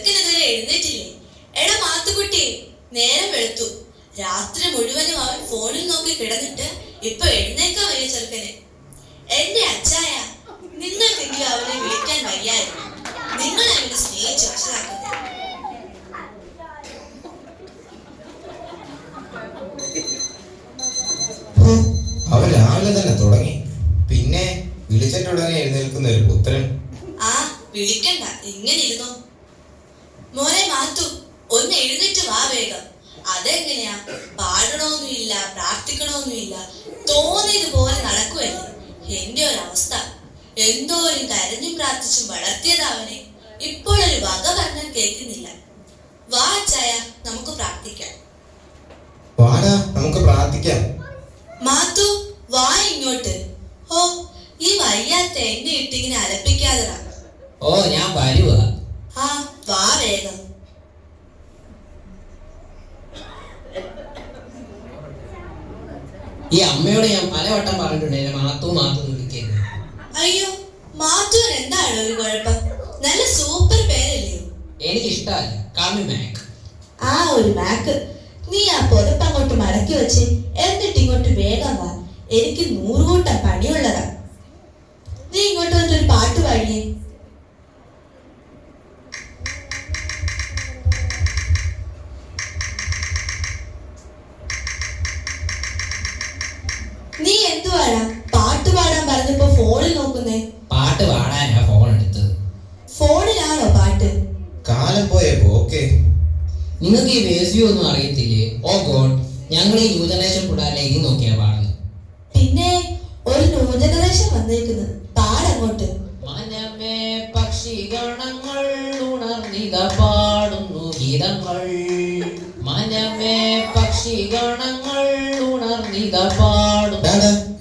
ചെറുക്കനെതിരെ എഴുന്നേറ്റില്ലേ? എടാ മാത്തുക്കുട്ടി, നേരം വെളുത്തു. രാത്രി മുഴുവനും അവൻ ഫോണിൽ നോക്കി കിടന്നിട്ട് ഇപ്പൊ എഴുന്നേക്കാൻ വയ്യ ചെറുക്കന്. എന്റെ അച്ചായ, നിങ്ങൾക്കെങ്കിലും അവനെ വിളിക്കാൻ വയ്യായിരുന്നു. നിങ്ങൾ അവനെ സ്നേഹിച്ച് വഷളാക്കുന്നത്. അവൻ രാവിലെ തന്നെ തുടങ്ങി. പിന്നെ വിളിച്ചിട്ടുടനെ എഴുന്നേൽക്കുന്ന ഒരു പുത്രൻ. ആ വിളിക്കണ്ട, ഇങ്ങനെ ഇരുന്നോ. മോനെ മാത്തു, ഒന്ന് എഴുന്നേറ്റ് വാ വേഗം. അതെങ്ങനെയാ? പാടണമൊന്നുമില്ല, പ്രാർത്ഥിക്കണമൊന്നുമില്ല, തോന്നിയതുപോലെ നടക്കുമല്ലേ. എന്റെ ഒരവസ്ഥ. എന്തോരും കരഞ്ഞും പ്രാർത്ഥിച്ചും വളർത്തിയതാ അവനെ. ഇപ്പോഴൊരു വക പറഞ്ഞാൽ കേൾക്കുന്നില്ല. വാ അച്ചായ, നമുക്ക് പ്രാർത്ഥിക്കാം. വാടാ, നമുക്ക് പ്രാർത്ഥിക്കാം. മാത്തു, വാ ഇങ്ങോട്ട്. ഓ, ഈ വയ്യാത്ത എന്നെ ഇട്ടിങ്ങനെ അലപ്പിക്കാതെടാ. ഓ, ഞാൻ വരുവാ. ആ വാ വേഗം. ഈ അമ്മയോട് ഞാൻ പലവട്ടം പറഞ്ഞിട്ടുണ്ട് മാത്തു മാത്തു വിളിക്കരുത്. അയ്യോ, മാത്തുവിന് എന്താണ് ഒരു കുഴപ്പം? നല്ല സൂപ്പർ പേരല്ലയോ? എനിക്കിഷ്ടമല്ല. കാമി മാക്. ആ ഒരു മാക്ക്. നീ ആ പുതപ്പ് അങ്ങോട്ട് മടക്കി വെച്ച് എന്നിട്ട് ഇങ്ങോട്ട് വേഗം വാ. എനിക്ക് 100 കൂട്ടം പണിയുള്ളതാ. നീ ഇങ്ങോട്ട് വന്നിട്ടൊരു പാട്ട് പാടിയേ. നീ എന്തുവാടാ പാട്ട് പാടാൻ പറഞ്ഞപ്പോ ഫോണിൽ നോക്കുന്നേ? പാട്ട് പാടാനാ ഫോൺ എടുത്തത്. ഫോണിലാണോ പാട്ട്? കാലം പോയ പോക്കേ. നിങ്ങൾക്ക് ഈ വേസ്യൂ ഒന്നും അറിയത്തില്ലേ? ഓ ഗോഡ്, ഞങ്ങൾ ഈ ന്യൂ ജനറേഷൻ പിള്ളേരെ ഇത് നോക്കിയാ പാടുന്നത്. പിന്നെ ഒരു ന്യൂ ജനറേഷൻ വന്നേക്കുന്നത്. പാടങ്ങോട്ട്. മനമേ പക്ഷിഗണങ്ങൾ ഉണർന്നിത പാടുന്നു ഗീതങ്ങൾ. മനമേ പക്ഷിഗണങ്ങൾ ഉണർന്നിത പാടുന്നു.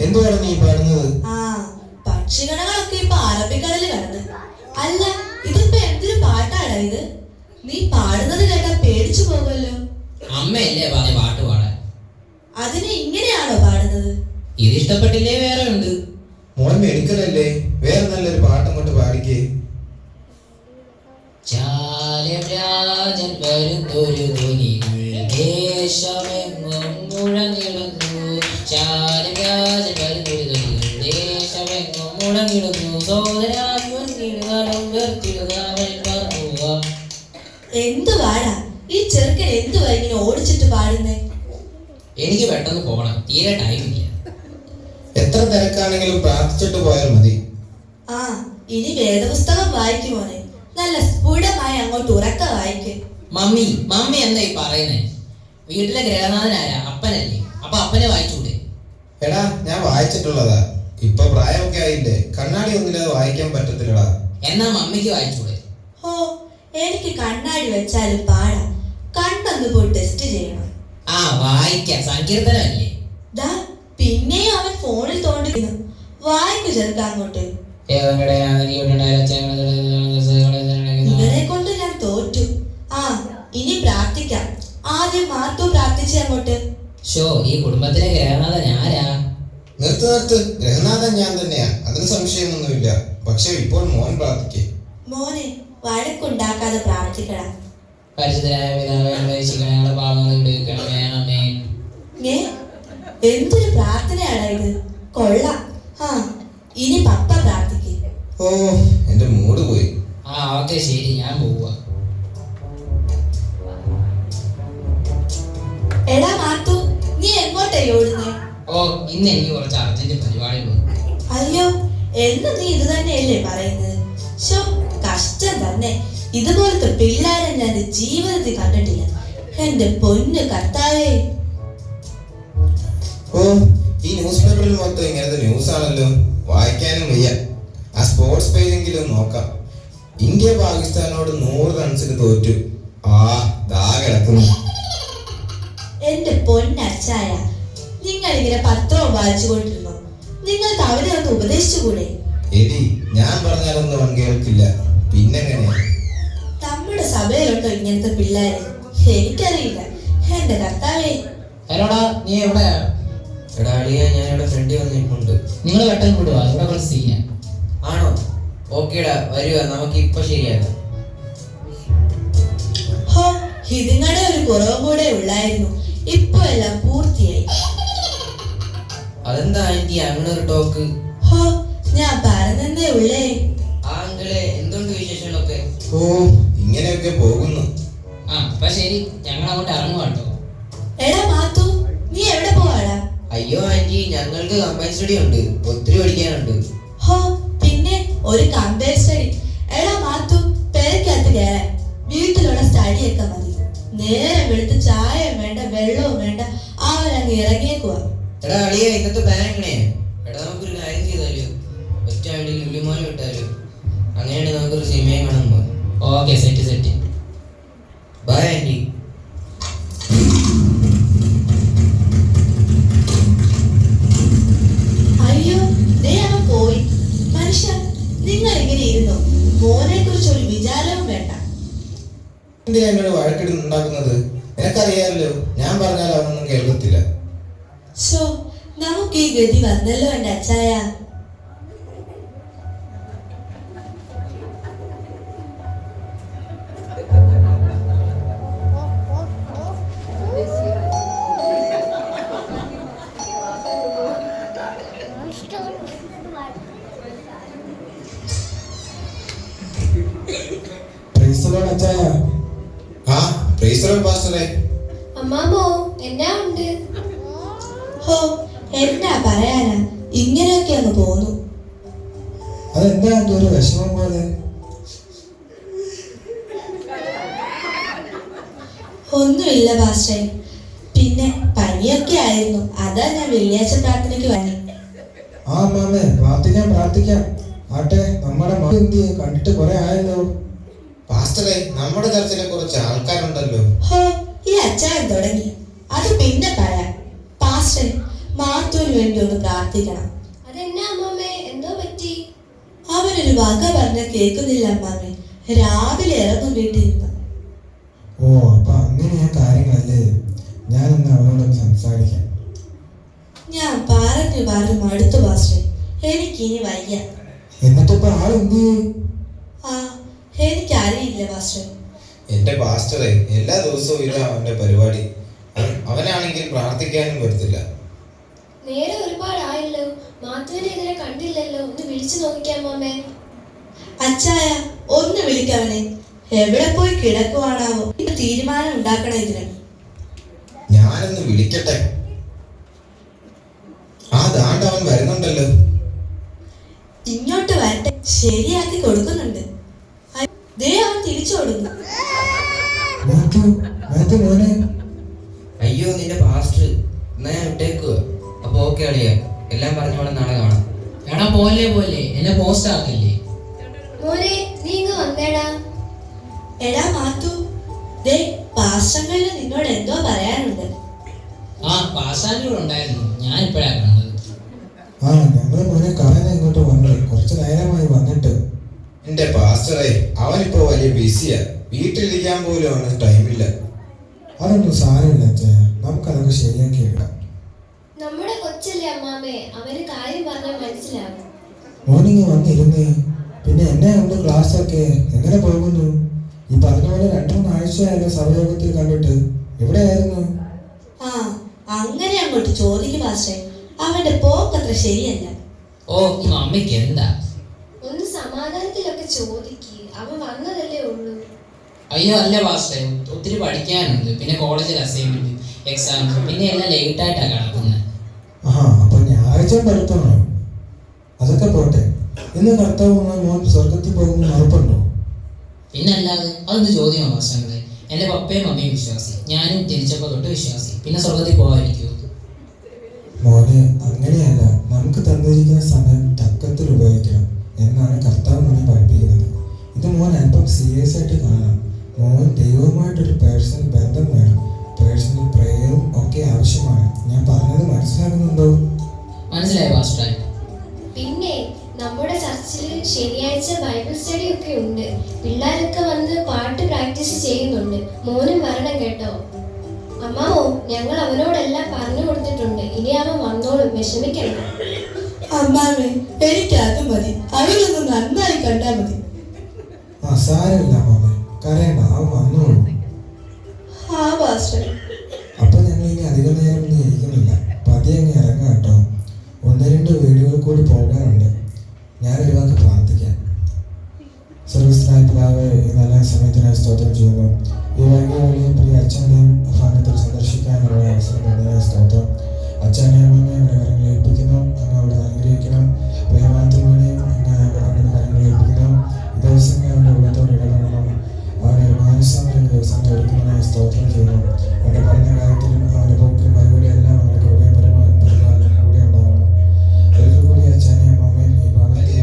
എന്തുവാണ് നീ പാടുന്നത്? ആ, പക്ഷിഗണങ്ങളൊക്കെ ഇപ്പൊ അറബിക്കടല് കടന്ന്. അല്ല, ഇതിപ്പോ എന്തൊരു പാട്ടാടാ ഇത്? നീ പാടുന്നത് കേട്ടാ പേടിച്ചു പോകുമല്ലോ. അമ്മയല്ലേ പറഞ്ഞ പാട്ട് പാടാൻ. അതിന് ഇങ്ങനെയാണോ പാടുന്നത്? ഇത് ഇഷ്ടപ്പെട്ടില്ലേ വേറെ ഉണ്ട്. മോൻ മെഡിക്കലല്ലേ, വേറെ നല്ലൊരു പാട്ടും കൊണ്ട് പാടിക്കേ. ചാലരാജൻ വരുന്നൊരു ധ്വനികൾ ദേശമെങ്ങും മുഴങ്ങിടുന്നു. ചാലരാജൻ വരുന്നൊരു ധ്വനികൾ ദേശമെങ്ങും മുഴങ്ങിടുന്നു. സോദരാജ്ഞം വെർത്തിടുക അവൻ പറഞ്ഞുക. എന്തു പാടാ ഈ ചെറുക്കൻ? എന്തുവാ ഇങ്ങനെ ഓടിച്ചിട്ട് പാടുന്നേ? എനിക്ക് പെട്ടെന്ന് പോകണം, തീരെ ടൈമില്ല. എത്ര തിരക്കാണെങ്കിലും പ്രാർത്ഥിച്ചിട്ട് പോയാൽ മതി. ആ, ഇനി വേദപുസ്തകം വായിക്കുമോനെ. നല്ല സ്ഫുടമായി അങ്ങോട്ട് ഉറക്ക വായിക്ക്. മമ്മി മമ്മി എന്താ ഈ പറയുന്നേ? വീട്ടിലെ ഗ്രഹനാഥനാരാ? അപ്പനല്ലേ? അപ്പൊ അപ്പനെ വായിച്ചൂടെ? എടാ, ഞാൻ വായിച്ചിട്ടുള്ളതാ. ഇപ്പൊ പ്രായമൊക്കെ ആയില്ലേ, കണ്ണാടി ഒന്നില്ലാതെ വായിക്കാൻ പറ്റത്തില്ലടാ. എന്നാ മമ്മിക്ക് വായിച്ചൂടെ? ഓ, എനിക്ക് കണ്ണാടി വെച്ചാലും പാടാ. കണ്ണൊന്ന് പോയി ടെസ്റ്റ് ചെയ്യണം. ആ വായിക്കാം, സങ്കീർത്തനമല്ലേ? ദാ പിന്നെയും അവൻ ഫോണിൽ തോണ്ടിക്കുന്നു. വായിക്കു ചെറുക്ക അങ്ങോട്ട്. ഇവരെ കൊണ്ട് ഞാൻ തോറ്റു. ആ, ഇനി പ്രാർത്ഥിക്കാം. ആദ്യം മാത്തു പ്രാർത്ഥിച്ചേ അങ്ങോട്ട്. ഷോ, ഈ കുടുംബത്തിലെ ഗ്രഹനാഥൻ ആരാ? നിർത്ത്, ഗ്രഹനാഥൻ ഞാൻ തന്നെയാ, അതിന് സംശയമൊന്നുമില്ല. പക്ഷെ ഇപ്പോൾ മോൻ പ്രാർത്ഥിക്കേ. മോനെ, വഴക്കുണ്ടാക്കാതെ പ്രാർത്ഥിക്കടാ. പരിശുദ്ധനായ പിതാവേ, ഞങ്ങളുടെ പാപങ്ങൾ വിടുവിക്കണമേ. ആമേൻ. എന്തൊരു പ്രാർത്ഥനയാടാ ഇത്. കൊള്ളാം. ആ, ഇനി പപ്പ പ്രാർത്ഥിക്കേ. ഓ, എന്റെ മൂഡ് പോയി. ആ ഓക്കെ, ശരി, ഞാൻ പോവാ. എടാ മാത്തു, നീ എങ്ങോട്ടേ ഓടുന്നേ? ഓ, ഇന്ന് എനിക്ക് കുറച്ച് അർജന്റ് പരിപാടികളുണ്ട്. അയ്യോ, എന്ന് നീ ഇത് തന്നെയല്ലേ പറയുന്നത്? ശോ, കഷ്ടം തന്നെ. ഇതുപോലത്തെ പിള്ളേരെ ഞാൻ ജീവിതത്തിൽ കണ്ടിട്ടില്ല. എന്റെ പൊന്ന് കർത്താവേ. ഓ, ഈ ന്യൂസ് പേപ്പറിൽ മൊത്തം ഇങ്ങനത്തെ ന്യൂസ് ആണല്ലോ. വായിക്കാനും വയ്യ. ആ സ്പോർട്സ് പേജെങ്കിലും നോക്കാം. ഇന്ത്യ പാകിസ്ഥാനോട് 100 റൺസിന് തോറ്റു. ആ, ദാ കിടക്കുന്നു. എന്റെ പൊന്നച്ചായ, നിങ്ങൾ ഇങ്ങനെ പത്രവും വായിച്ചുകൊണ്ടിരുന്നു. നിങ്ങൾക്ക് അവരെ ഒന്ന് ഉപദേശിച്ചുകൂടെ? എടി, ഞാൻ പറഞ്ഞാലൊന്നും അവൻ കേൾക്കില്ല. പിന്നെങ്ങനെയാ? നമ്മുടെ സഭയിലുണ്ടോ ഇങ്ങനത്തെ പിള്ളേര്? എനിക്കറിയില്ല. എന്റെ കർത്താവേ. ഹലോടാ, നീ എവിടെയാ? എടാ അളിയ, ഞാൻ ഇവിടെ ഫ്രണ്ടിൽ വന്നിട്ടുണ്ട്. നിങ്ങൾ പെട്ടെന്ന് വിടുവാ, ഇവിടെ കുറച്ച് സീനാ. ആണോ? ഓക്കേടാ, വരുക, നമുക്ക് ഇപ്പൊ ശരിയാക്കാം. ഇതിങ്ങളുടെ ഒരു കുറവും കൂടെ ഉള്ളായിരുന്നു. ഇപ്പൊ എല്ലാം പൂർത്തിയായി. അതെന്താ ആന്റി അങ്ങനെ ഒരു ടോക്ക്? ഹോ, ഞാൻ പറഞ്ഞതേ ഉള്ളേ. ആ അങ്കിളെ, എന്തുണ്ട് വിശേഷങ്ങളൊക്കെ? ഓ, ഇങ്ങനെയൊക്കെ പോകുന്നു. ആ അപ്പൊ ശരി, ഞങ്ങൾ അങ്ങോട്ട് ഇറങ്ങുക കേട്ടോ. എടാ മാത്തു, നീ എവിടെ പോവാടാ? അയ്യോ ആന്റി, ഞങ്ങൾക്ക് കമ്പൈൻ സ്റ്റഡി ഉണ്ട്, ഒത്തിരി പഠിക്കാനുണ്ട്. ഹോ, പിന്നെ ഒരു കമ്പയർ സ്റ്റഡി. എടാ മാത്തു, പെരക്കകത്ത് കയറാൻ വീട്ടിലുള്ള സ്റ്റഡിയൊക്കെ മതി. നേരെ വെളുത്ത് ചായയും വേണ്ട വെള്ളവും വേണ്ട, അവരങ്ങ് ഇറങ്ങിയേക്കുവാ. എടാ അളിയ, ഇന്നത്തെ പ്ലാൻ എങ്ങനെയാ? എടാ നമുക്കൊരു കാര്യം ചെയ്താലോ, ഒറ്റ ആയിട്ട് ലുല്ലുമാല വിട്ടാലോ? അങ്ങനെയാണെങ്കിൽ നമുക്കൊരു സിനിമയും കാണാൻ പോവാം. Okay, set set. By anti. അയ്യോ, ദേ അവൻ പോയി. മനുഷ്യ, നിങ്ങൾ ഇങ്ങനെ ഇരുന്നു, മോനെ കുറിച്ച് ഒരു വിചാരവും വേണ്ട. എന്തിനാ എന്നോട് വഴക്കിടുന്നുണ്ടാക്കുന്നത്? നിനക്കറിയാമല്ലോ, ഞാൻ പറഞ്ഞാൽ അവനൊന്നും കേൾക്കത്തില്ല. ശോ, നമുക്ക് ഈ ഗതി വന്നല്ലോ എന്റെ അച്ചായ. അച്ചായ. ആ, പ്രൈസ് ദി ലോർഡ് പാസ്റ്ററെ. അമ്മാമോ, എന്നാ ഉണ്ട്? ഹോ, എന്നാ പറയാനാ, ഇങ്ങനെയൊക്കെ അങ്ങ് പോന്നു. അതെന്താ ഒരു വിഷമം പോലെ? ഒന്നുമില്ല പാസ്റ്റേ, പിന്നെ പനിയൊക്കെ ആയിരുന്നു, അതാ ഞാൻ വെള്ളിയാഴ്ച പ്രാർത്ഥനയ്ക്ക് വന്നി. ആ മാമേ, പ്രാർത്ഥിക്കാം. ആട്ടെ, നമ്മുടെ മകൻ കണ്ടിട്ട് കുറെ ആയല്ലോ. പാസ്റ്ററെ, നമ്മുടെ ചർച്ചിലെ കുറച്ച് ആൾക്കാരുണ്ടല്ലോ. ഹോ, ഈ അച്ചായൻ തുടങ്ങി. അത് പിന്നെ പറയാം. പാസ്റ്റേ, മാത്തുവിന് വേണ്ടി ഒന്ന് പ്രാർത്ഥിക്കണം. അതെന്നാ അമ്മാമേ, എന്തോ പറ്റി? അവനൊരു വക പറഞ്ഞ കേൾക്കുന്നില്ല അമ്മാമേ. രാവിലെ ഇറങ്ങും വീട്ടിൽ നിന്ന്. ഓ, അപ്പൊ അങ്ങനെയാ കാര്യങ്ങളല്ലേ? ഞാനൊന്ന് അവനോടൊന്ന് സംസാരിക്കാം. ഞാൻ പറഞ്ഞു മടുത്തു പാസ്റ്റേ, എനിക്കിനി വയ്യ. എന്നിട്ടിപ്പോ ആളെന്ത്? ആ, എനിക്കറിയില്ല പാസ്റ്റേ. എന്റെ പാസ്റ്ററെ, എല്ലാ ദിവസവും ഇതാ അവന്റെ പരിപാടി. അവനാണെങ്കിൽ പ്രാർത്ഥിക്കാനും പറ്റത്തില്ല. നേരെ ഒരുപാടായല്ലോ, മാത്തുവിനെ ഇതിനെ കണ്ടില്ലല്ലോ. ഒന്ന് വിളിച്ചു നോക്കിക്കാം അമ്മാമേ. അച്ചായ, ഒന്ന് വിളിക്കവനെ. എവിടെ പോയി കിടക്കുവാണാവോ? തീരുമാനം ഉണ്ടാക്കണം ഇതിന്. ഞാനൊന്ന് വിളിക്കട്ടെ. ആ, ദാണ്ട് അവൻ വരുന്നുണ്ടല്ലോ. ഇങ്ങോട്ട് വരട്ടെ, ശരിയാക്കി കൊടുക്കുന്നുണ്ട്. ദേ അവൻ തിരിച്ചോടുന്നു. മോനെ, അയ്യോ, നിന്റെ പാസ്റ്റർ. എന്നാ ഞാൻ വിട്ടേക്കുക. അപ്പൊ ഓക്കെ അളിയ, എല്ലാം പറഞ്ഞോളെ നാളെ കാണാം. എടാ പോലെ എന്നെ പോസ്റ്റ് ആക്കില്ലേ? മോനെ, നീ ഇങ്ങ് വന്നേടാ. എടാ മാത്തു, ദേ പാസ്റ്റങ്ങളിൽ നിന്നോട് എന്തോ പറയാനുണ്ട്. ആ, പാസ്സാനിലൂടെ ഉണ്ടായിരുന്നു, ഞാൻ ഇപ്പോഴാ കണ്ടത്. ആ, ഞങ്ങള് മോനെ കാണാൻ ഇങ്ങോട്ട് വന്നു. കുറച്ച് നേരമായി വന്നിട്ട്. എന്റെ പാസ്റ്ററെ, അവനിപ്പോ വലിയ ബിസിയാ. വീട്ടിലിരിക്കാൻ പോലും അവന് ടൈമില്ല. അതൊന്നും സാരമില്ല അച്ഛാ, നമുക്കതൊക്കെ ശരിയാക്കി എടുക്കാം. നമ്മുടെ കൊച്ചല്ലേ അമ്മാമേ, അവന് കാര്യം പറഞ്ഞാൽ മനസ്സിലാവും. മോർണിംഗ് വന്നിരുന്നേ. പിന്നെ എന്നെ ഉണ്ട് ക്ലാസ് ഒക്കെ എങ്ങനെ പോകുന്നു? ഈ പറഞ്ഞ പോലെ 2-3 ആഴ്ചയായല്ലോ സഭയോഗത്തിൽ കണ്ടിട്ട്. എവിടെയായിരുന്നു? ആ, അങ്ങനെ അങ്ങോട്ട് ചോദിക്കും പാസ്റ്റേ. അവന്റെ പോക്കത്ര ശരിയല്ല. ഓ, ഈ മമ്മിക്ക് എന്താ? ഒന്ന് സമാധാനത്തിലൊക്കെ ചോദിക്ക്, അവൻ വന്നതല്ലേ ഉള്ളൂ. അയ്യോ അല്ല പാസ്റ്റേ, ഒത്തിരി പഠിക്കാനുണ്ട്. പിന്നെ കോളേജിൽ അസൈൻമെന്റ്, എക്സാംസ്, പിന്നെ എല്ലാം ലേറ്റ് ആയിട്ടാണ് കിടക്കുന്നത്. ആ, അപ്പൊ ഞായറാഴ്ച പഠിത്തമാണോ? അതൊക്കെ പോട്ടെ. ഇന്ന് കർത്താവ് മോൻ സ്വർഗത്തിൽ പോകുന്ന ഉറപ്പുണ്ടോ? പിന്നെ അല്ലാതെ അതൊന്ന് ചോദ്യമാണ് പാസ്റ്റേ. എൻ്റെ പപ്പയും മമ്മിയും വിശ്വാസി, ഞാനും ജനിച്ചപ്പോൾ തൊട്ട് വിശ്വാസി. പിന്നെ സ്വർഗത്തിൽ പോകാതിരിക്കുമോ? മോനെ, അങ്ങനെയല്ല. നമുക്ക് തന്നിരിക്കുന്ന സമയം തക്കത്തിൽ ഉപയോഗിക്കണം എന്നാണ് കർത്താവ് നമ്മെ പഠിപ്പിക്കുന്നത്. ഇത് മോൻ അല്പം സീരിയസ് ആയിട്ട് കാണാം. മോൻ ദൈവവുമായിട്ടൊരു പേഴ്സണൽ ബന്ധം വേണം. പേഴ്സണൽ പ്രേയറും ഒക്കെ ആവശ്യമാണ്. ഞാൻ പറഞ്ഞത് മനസ്സിലാകുന്നുണ്ടോ? മനസ്സിലായി പാസ്റ്റേ. പിന്നെ നമ്മുടെ ചർച്ചിൽ ശനിയാഴ്ച ബൈബിൾ സ്റ്റഡി ഒക്കെ ഉണ്ട്. പിള്ളേരൊക്കെ വന്ന് പാട്ട് പ്രാക്ടീസ് ചെയ്യുന്നുണ്ട്. മോനും വരണം കേട്ടോ. അമ്മാവോ, ഞങ്ങൾ അവനോടെല്ലാം പറഞ്ഞു കൊടുത്തിട്ടുണ്ട്. ഇനി അവൻ വന്നോളും, വിഷമിക്കണം. അമ്മാമേ, എനിക്കത് മതി. അവനൊന്ന് നന്നായി കണ്ടാ മതി. ആ, സാരമില്ല മോനെ, കരയണ്ട, അവൻ വന്നോളൂ. ചെയ്യുന്നു. ഈ വൈകിയ വേളയിൽ പ്രിയ അച്ഛൻ്റെയും ഭവനത്തിൽ സന്ദർശിക്കാനുള്ള അവസരം തന്നതിനായി സ്തോത്രം. അച്ഛനെയും അമ്മയെയും അവിടെ കരങ്ങളിൽ ഏൽപ്പിക്കുന്നു. അങ്ങ് അവിടെ അനുഗ്രഹിക്കണം. പ്രിയമാത്രമാനെയും അങ്ങ് അവരുടെ കരങ്ങളിൽ ഏൽപ്പിക്കണം. ഈ ദിവസങ്ങൾ അവൻ്റെ ഉള്ളത്തോട് ഇടപെടണം. അവനെ മാനസാന്തര ദിവസങ്ങൾ എടുക്കുന്നതിനായി സ്തോത്രം ചെയ്യുന്നു. അവൻ്റെ പഠന കാര്യത്തിലും അവൻ്റെ പോക്കിലും അതുകൂടിയെല്ലാം അവൻ്റെ കൃപയും പരിപാലനം കൂടെ ഉണ്ടാകണം. ഒരിക്കൽ കൂടി അച്ഛനെയും അമ്മയും ഈ ഭവനത്തിൽ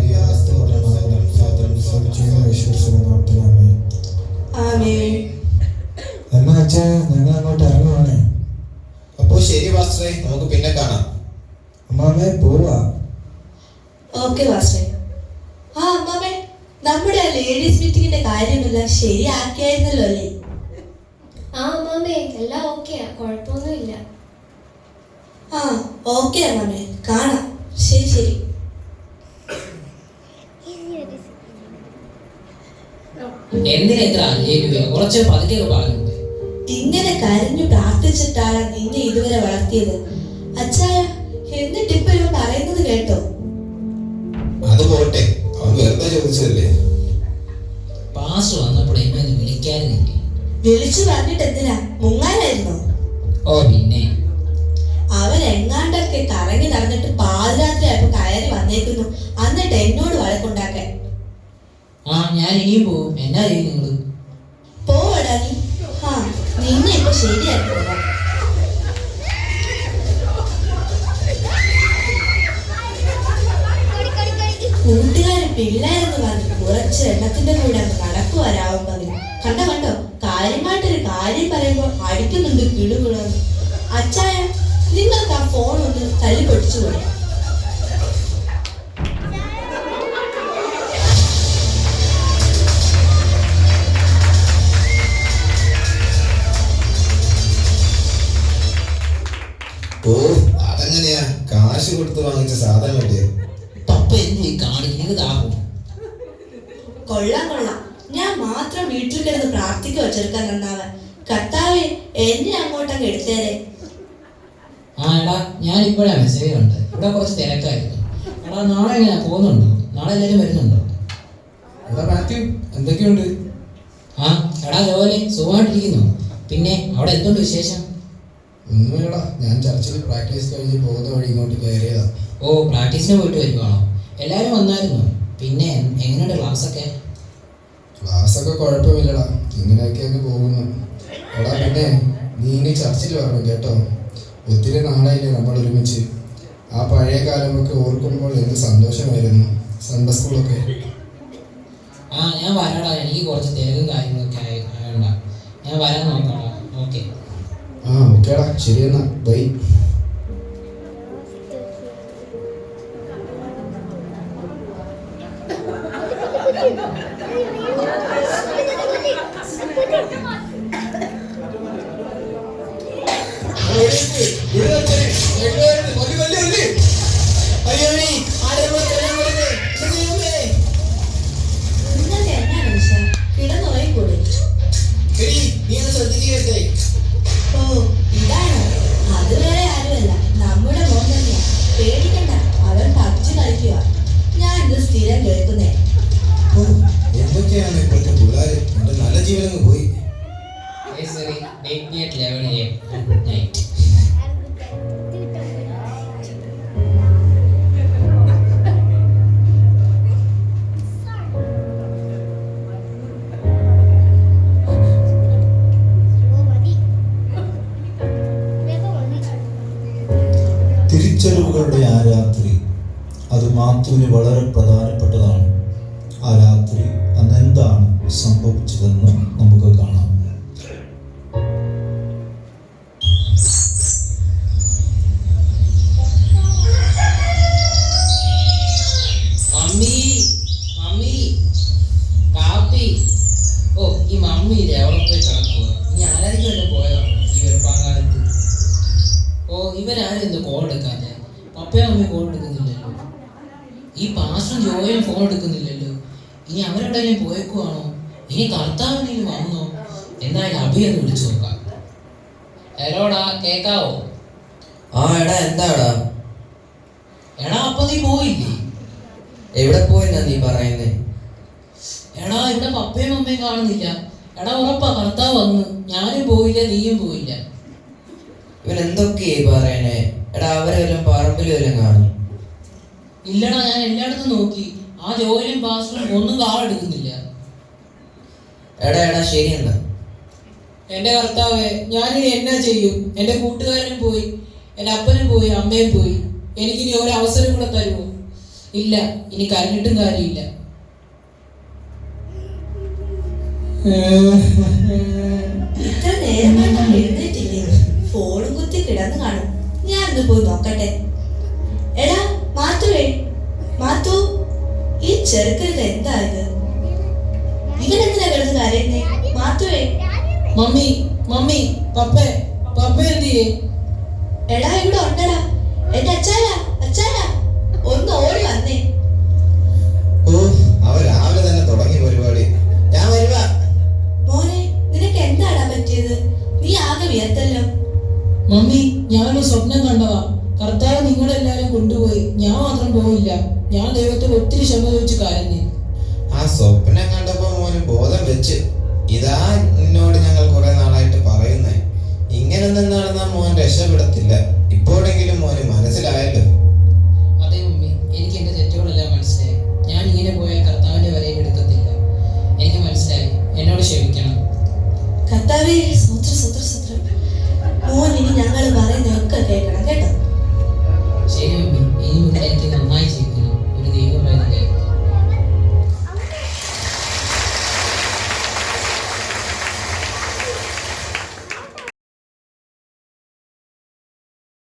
എന്നാ അച്ഛാ ഞങ്ങൾ അങ്ങോട്ട് ഇറങ്ങുവാണേ. അപ്പോ ശരി പാസ്റ്ററെ, നമുക്ക് പിന്നെ കാണാം. അമ്മാമ്മേ പോവാ. ഓക്കെ പാസ്റ്ററെ. ആ അമ്മാമേ, നമ്മുടെ ആ ലേഡീസ് മീറ്റിംഗിന്റെ കാര്യമെല്ലാം ശരിയാക്കിയായിരുന്നല്ലോ അല്ലേ? ആ അമ്മാമ്മേ എല്ലാം ഓക്കെയാ, കുഴപ്പമൊന്നുമില്ല. ആ ഓക്കെ അമ്മാമേ, കാണാം. ശരി ശരി. എന്തിനാ ഇത്ര അല്ലേക്കുക? കുറച്ച് പതുക്കെ പറഞ്ഞു. ഇങ്ങനെ കരഞ്ഞു പ്രാർത്ഥിച്ചിട്ടാണ് നിന്നെ ഇതുവരെ വളർത്തിയത് അച്ചായ. എന്നിട്ട് ഇപ്പൊ ഇവ പറയുന്നത് കേട്ടോ? അത് പോട്ടെ, അവൻ വെറുതെ ചോദിച്ചതല്ലേ. പാസ്റ്റർ വന്നപ്പോൾ എന്നെ ഒന്ന് വിളിക്കാനില്ലേ? വിളിച്ചു പറഞ്ഞിട്ട് എന്തിനാ? മുങ്ങാനായിരുന്നോ? ഓ പിന്നെ, അവൻ എങ്ങാണ്ടൊക്കെ കറങ്ങി നടന്നിട്ട് പാതിരാത്രി ആയപ്പോ കയറി വന്നേക്കുന്നു. എന്നിട്ട് എന്നോട് വഴക്കുണ്ടാക്കാൻ. ആ ഞാൻ ഇനിയും പോവും. എന്നാ ചെയ്യും നിങ്ങള്? പോവടാ നീ. ആ നിന്നെ ഇപ്പൊ ശരിയാക്കില്ല. കൂട്ടുകാര് പിള്ളേരെന്ന് പറഞ്ഞു കുറച്ച് എണ്ണത്തിന്റെ കൂടെ അങ്ങ് നടക്കുവരാവും പതിന്. കണ്ടോ കണ്ടോ, കാര്യമായിട്ടൊരു കാര്യം പറയുമ്പോ അടിക്കുന്നുണ്ട് കിളുകിളന്ന്. അച്ചായ, നിങ്ങൾക്ക് ആ ഫോൺ ഒന്ന് തല്ലി പൊട്ടിച്ചുകൂടെ? ഓ അതെങ്ങനെയാ? കാശ് കൊടുത്ത് വാങ്ങിച്ച സാധനം അല്ലേ? പപ്പ എന്ത് കാണിക്കുന്നത് ഇതാകും? കൊള്ളാം കൊള്ളാം. ഞാൻ മാത്രം വീട്ടിൽ കിടന്ന് പ്രാർത്ഥിക്കുക വെച്ചെടുക്കാൻ നന്നാവാൻ. കർത്താവെ, എന്നെ അങ്ങോട്ടങ്ങ് എടുത്തേരെ. ആ എടാ, ഞാൻ ഇപ്പോഴാ മെസ്സേജ് കണ്ടത്. ഇവിടെ കുറച്ച് തിരക്കായിരുന്നു. എടാ നാളെ എങ്ങനെയാ പോകുന്നുണ്ടോ? നാളെ എല്ലാവരും വരുന്നുണ്ടോ? എടാ മാത്യു, എന്തൊക്കെയുണ്ട്? ആ എടാ ജോലി സുഖമായിട്ടിരിക്കുന്നു. പിന്നെ അവിടെ എന്തുണ്ട് വിശേഷം? ഒന്നുമില്ലടാ, ഞാൻ ചർച്ചിൽ പ്രാക്ടീസ് കഴിഞ്ഞ് പോകുന്ന വഴി ഇങ്ങോട്ട് കയറിയതാ. ഓ പ്രാക്ടീസിന് പോയിട്ട് വരുവാണോ? എല്ലാവരും വന്നായിരുന്നു. പിന്നെ എങ്ങനെയുണ്ട് ക്ലാസ്സൊക്കെ? ക്ലാസ്സൊക്കെ കുഴപ്പമില്ലടാ, ഇങ്ങനെയൊക്കെ അങ്ങ് പോകുന്നു. എടാ പിന്നെ നീ ഇനി ചർച്ചിൽ വരണം കേട്ടോ. ഒത്തിരി നാളായില്ലേ നമ്മൾ ഒരുമിച്ച്. ആ പഴയ കാലമൊക്കെ ഓർക്കുമ്പോൾ എന്ത് സന്തോഷമായിരുന്നു സൺഡേ സ്കൂളൊക്കെ. ആ ഞാൻ വരാടാ. എനിക്ക് കുറച്ച് തിരക്കും കാര്യങ്ങളൊക്കെ ആയതുകൊണ്ടാ. ഞാൻ വരാൻ നോക്കാടാ. ഓക്കെ. ആ ഓക്കേടാ, ശരി എന്നാ, ബൈ. നിങ്ങൾക്ക് എന്നാ മനുഷ്യ, കിടന്നുറങ്ങിക്കൂടെ? ഓ ഇതാണോ? അത് വേറെ ആരുമല്ല, നമ്മുടെ മോൻ തന്നെയാ. പേടിക്കണ്ട, അവൻ പബ്ജി കളിക്കുക. ഞാൻ ഇത് സ്ഥിരം കേൾക്കുന്നേ. ഓ എന്തൊക്കെയാണ് ഇപ്പോഴത്തെ പിള്ളേര്. എന്റെ നല്ല ജീവനങ്ങ് പോയി. Hey Siri, date me at 11 AM. Good night. തിരിച്ചറിവുകളുടെ ആ രാത്രി, അത് മാത്യുവിന് വളരെ പ്രധാനപ്പെട്ടതാണ്. ആ രാത്രി അന്നെന്താണ് സംഭവിച്ചതെന്ന് നമുക്ക് കാണാം. മമ്മി മമ്മി കാപ്പി. ഓ ഈ മമ്മി എവിടെ പോയി കിടക്കുക? ഇനി ആരായിരിക്കും എന്നെ പോയതാണ് ഈ വെളുപ്പാങ്കാലത്ത്? ഓ ഇവരാരും എന്ത് കോൾ എടുക്കാതെ? പപ്പയും മമ്മി കോൾ എടുക്കുന്നില്ലല്ലോ. ഈ പാസ്റ്ററും ജോയും ഫോൺ എടുക്കുന്നില്ലല്ലോ. ഇനി അവരെവിടെയും പോയേക്കുവാണോ? ഇനി കർത്താവിനെയും വന്നോ? എന്നാലും അഭിയൊന്ന് വിളിച്ചു നോക്കാം. ഹലോടാ, കേക്കാവോ? ആ എടാ, എന്താടാ? എടാ അപ്പൊ നീ പോയില്ലേ? എവിടെ പോയെന്നാ നീ പറയുന്നേ? എടാ ഇവിടെ പപ്പയും അമ്മയും കാണുന്നില്ല. എടാ ഉറപ്പാ കർത്താവ് വന്നു. ഞാനും പോയില്ല, നീയും പോയില്ല. ഇവൻ എന്തൊക്കെയായി പറയണേ? എടാ അവരെ വല്ലതും പറമ്പിൽ വല്ലതും കാണും. ഇല്ലടാ, ഞാൻ എല്ലായിടത്തും നോക്കി. ആ ജോയിലും പാസ്റ്ററും ഒന്നും കാളെടുക്കുന്നില്ല. എടാ എടാ ശരി എന്നാ. എന്റെ കർത്താവേ, ഞാനിനി എന്നാ ചെയ്യും? എന്റെ കൂട്ടുകാരനും പോയി, എന്റെ അപ്പനും പോയി, അമ്മയും പോയി. എനിക്കിനി ഒരു അവസരം കൂടെ തരുമോ? ഇല്ല, ഇനി കരഞ്ഞിട്ടും കാര്യമില്ല. ഇത്ര നേരമായിട്ട് എഴുന്നേറ്റില്ലേ? ഫോണും കുത്തി കിടന്ന് കാണും. ഞാനൊന്ന് പോയി നോക്കട്ടെ. എടാ മാത്തുവേ, മാത്തു, ഈ ചെറുക്കരുത് എന്താ ഇത്? ഇവൻ എന്തിനാ കിടന്ന് കരയുന്നേ? മാത്തുവേ. മമ്മി, മമ്മി, പപ്പേ, പപ്പ എന്തിയേ? എടാ ഇവിടെ ഉണ്ടടാ. എന്റെ അച്ചായ, അച്ചായ, ഒന്ന് ഓടി വന്നേ. ഓ, അവ രാവിലെ തന്നെ തുടങ്ങി പരിപാടി. ഞാൻ വരുവാ. മോനെ, നിനക്ക് എന്താടാ പറ്റിയത്? നീ ആകെ വിയർത്തല്ലോ. മമ്മി, ഞാനൊരു സ്വപ്നം കണ്ടതാ. കർത്താവ് നിങ്ങളെല്ലാരും കൊണ്ടുപോയി, ഞാൻ മാത്രം പോയില്ല. ഞാൻ ദൈവത്തോട് ഒത്തിരി ക്ഷമ ചോദിച്ച് കരഞ്ഞു. ആ സ്വപ്നം കണ്ടപ്പോ മോന് ബോധം വെച്ച്. ഇതാ നിന്നോട് ഞങ്ങൾ കുറെ നാളായിട്ട് പറയുന്നേ. ഇങ്ങനെ നടന്നാ മോൻ രക്ഷപ്പെടത്തില്ല. ഇപ്പോഴെങ്കിലും മോന് മനസ്സിലായല്ലോ. അതെ മമ്മി, എനിക്ക് എന്റെ തെറ്റുകളെല്ലാം മനസ്സിലായി. ഞാൻ ഇങ്ങനെ പോയാൽ കർത്താവിന്റെ വരയിൽ എടുക്കത്തില്ല. എനിക്ക് മനസ്സിലായി. എന്നോട് ക്ഷമിക്കണം. കർത്താവേ, സൂത്ര സൂത്ര സൂത്രം. മോൻ ഇനി ഞങ്ങൾ